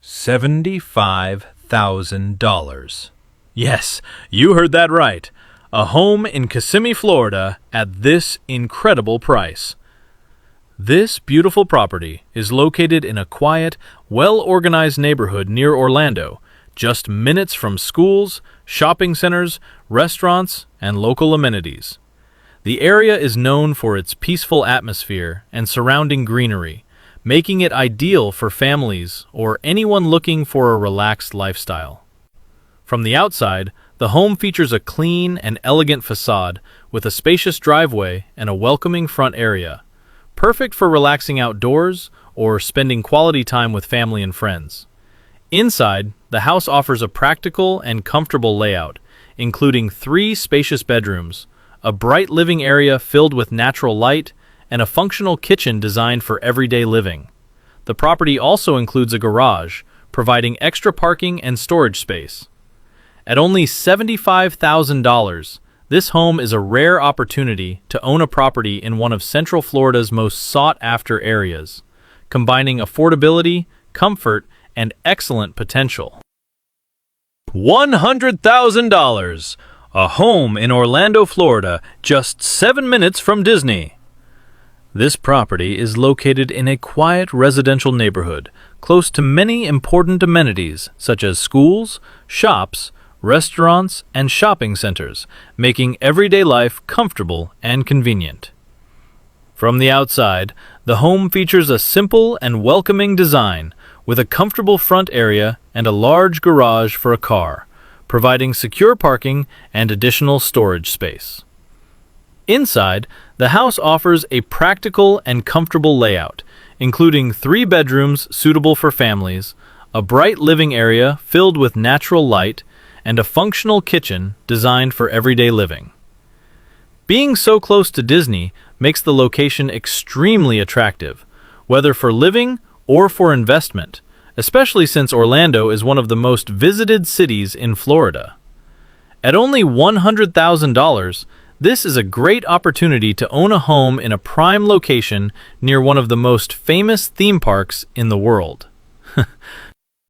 $75,000. Yes, you heard that right. A home in Kissimmee, Florida at this incredible price. This beautiful property is located in a quiet, well-organized neighborhood near Orlando, just minutes from schools, shopping centers, restaurants, and local amenities. The area is known for its peaceful atmosphere and surrounding greenery, making it ideal for families or anyone looking for a relaxed lifestyle. From the outside, the home features a clean and elegant facade with a spacious driveway and a welcoming front area, perfect for relaxing outdoors or spending quality time with family and friends. Inside, the house offers a practical and comfortable layout, including 3 spacious bedrooms, a bright living area filled with natural light, and a functional kitchen designed for everyday living. The property also includes a garage, providing extra parking and storage space. At only $75,000, this home is a rare opportunity to own a property in one of Central Florida's most sought-after areas, combining affordability, comfort, and excellent potential. $100,000. A home in Orlando, Florida, just 7 minutes from Disney. This property is located in a quiet residential neighborhood, close to many important amenities such as schools, shops, restaurants, and shopping centers, making everyday life comfortable and convenient. From the outside, the home features a simple and welcoming design, with a comfortable front area and a large garage for a car, providing secure parking and additional storage space. Inside, the house offers a practical and comfortable layout, including 3 bedrooms suitable for families, a bright living area filled with natural light, and a functional kitchen designed for everyday living. Being so close to Disney makes the location extremely attractive, whether for living or for investment, especially since Orlando is one of the most visited cities in Florida. At only $100,000, this is a great opportunity to own a home in a prime location near one of the most famous theme parks in the world.